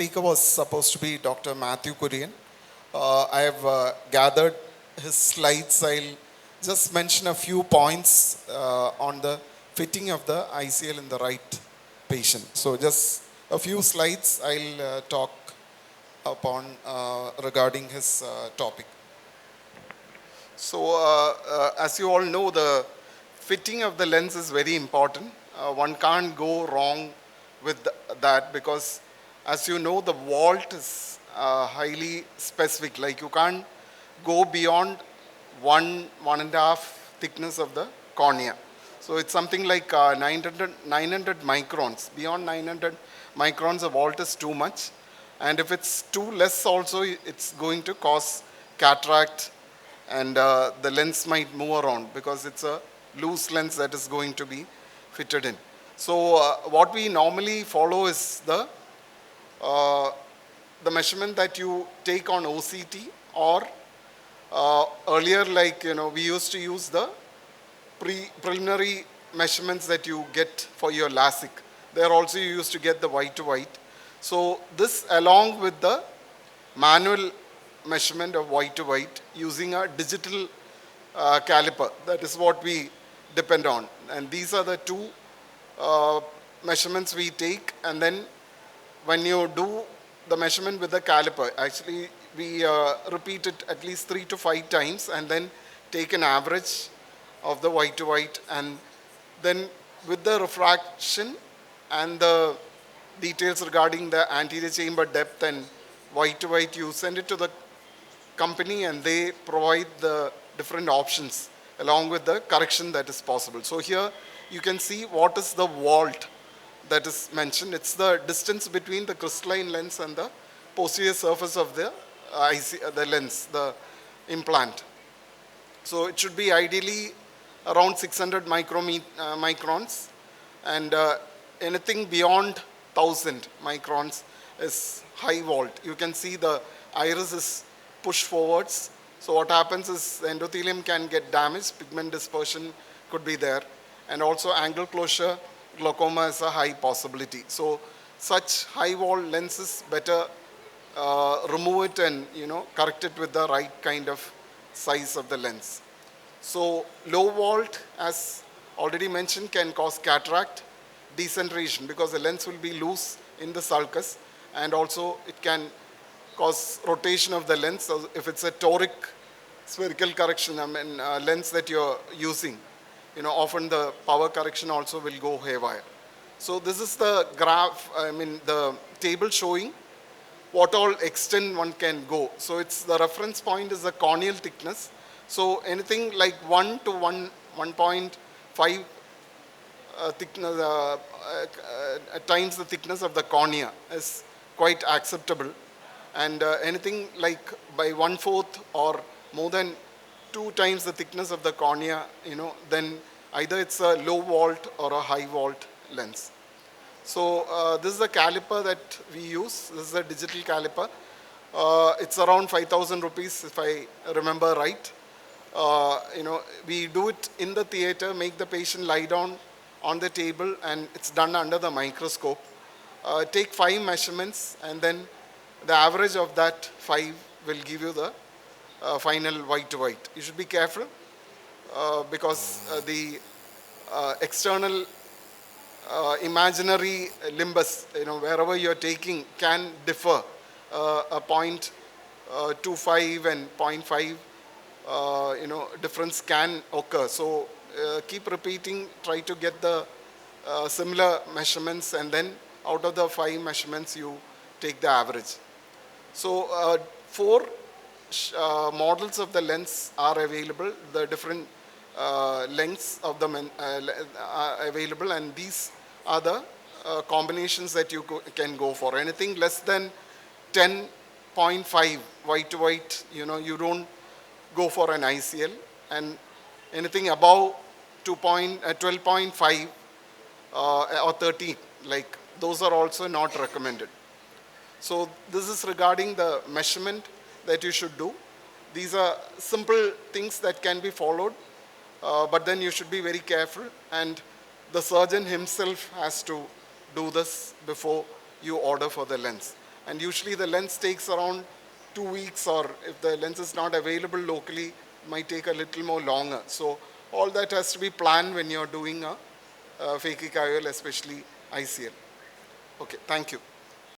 Speaker was supposed to be Dr. Mathew Kurian. I have gathered his slides. I'll just mention a few points on the fitting of the ICL in the right patient. So just a few slides I'll talk upon regarding his topic. So as you all know, the fitting of the lens is very important. One can't go wrong with that because as you know, the vault is highly specific. Like you can't go beyond one and a half thickness of the cornea. So it's something like 900 microns. Beyond 900 microns, the vault is too much. And if it's too less also, it's going to cause cataract, and the lens might move around because it's a loose lens that is going to be fitted in. So what we normally follow is the measurement that you take on OCT, or earlier, like we used to use the preliminary measurements that you get for your LASIK. There also you used to get the white to white. So this, along with the manual measurement of white to white using a digital caliper, that is what we depend on. And these are the two measurements we take. And then when you do the measurement with the caliper, actually we repeat it at least 3 to 5 times and then take an average of the white to white, and then with the refraction and the details regarding the anterior chamber depth and white to white, you send it to the company and they provide the different options along with the correction that is possible. So here you can see what is the vault that is mentioned. It's the distance between the crystalline lens and the posterior surface of the lens, the implant. So it should be ideally around 600 microns, and anything beyond 1000 microns is high vault. You can see the iris is pushed forwards. So what happens is the endothelium can get damaged, pigment dispersion could be there, and also angle closure glaucoma is a high possibility. So such high vault lenses, better remove it and correct it with the right kind of size of the lens. So low vault, as already mentioned, can cause cataract, decentration, because the lens will be loose in the sulcus, and also it can cause rotation of the lens. So if it's a toric spherical correction, lens that you're using, often the power correction also will go haywire. So this is the graph, the table showing what all extent one can go. So it's the reference point is the corneal thickness. So anything like 1 to 1.5 thickness times the thickness of the cornea is quite acceptable, and anything like by 1/4 or more than 2 times the thickness of the cornea, then either it's a low vault or a high vault lens. So this is the caliper that we use. This is a digital caliper. It's around 5,000 rupees if I remember right. We do it in the theater, make the patient lie down on the table, and it's done under the microscope. Take 5 measurements, and then the average of that 5 will give you the final white to white. You should be careful because the external imaginary limbus, wherever you're taking, can differ. A 0.25 and 0.5 difference can occur. So keep repeating, try to get the similar measurements, and then out of the 5 measurements you take the average. So 4 models of the lens are available. The different lengths of them are available, and these are the combinations that you can go for. Anything less than 10.5 white to white, you don't go for an ICL, and anything above 12.5 or 13, like those are also not recommended. So this is regarding the measurement that you should do. These are simple things that can be followed, but then you should be very careful, and the surgeon himself has to do this before you order for the lens. And usually the lens takes around 2 weeks, or if the lens is not available locally, it might take a little more longer. So all that has to be planned when you're doing a phakic IOL, especially ICL. Okay, thank you.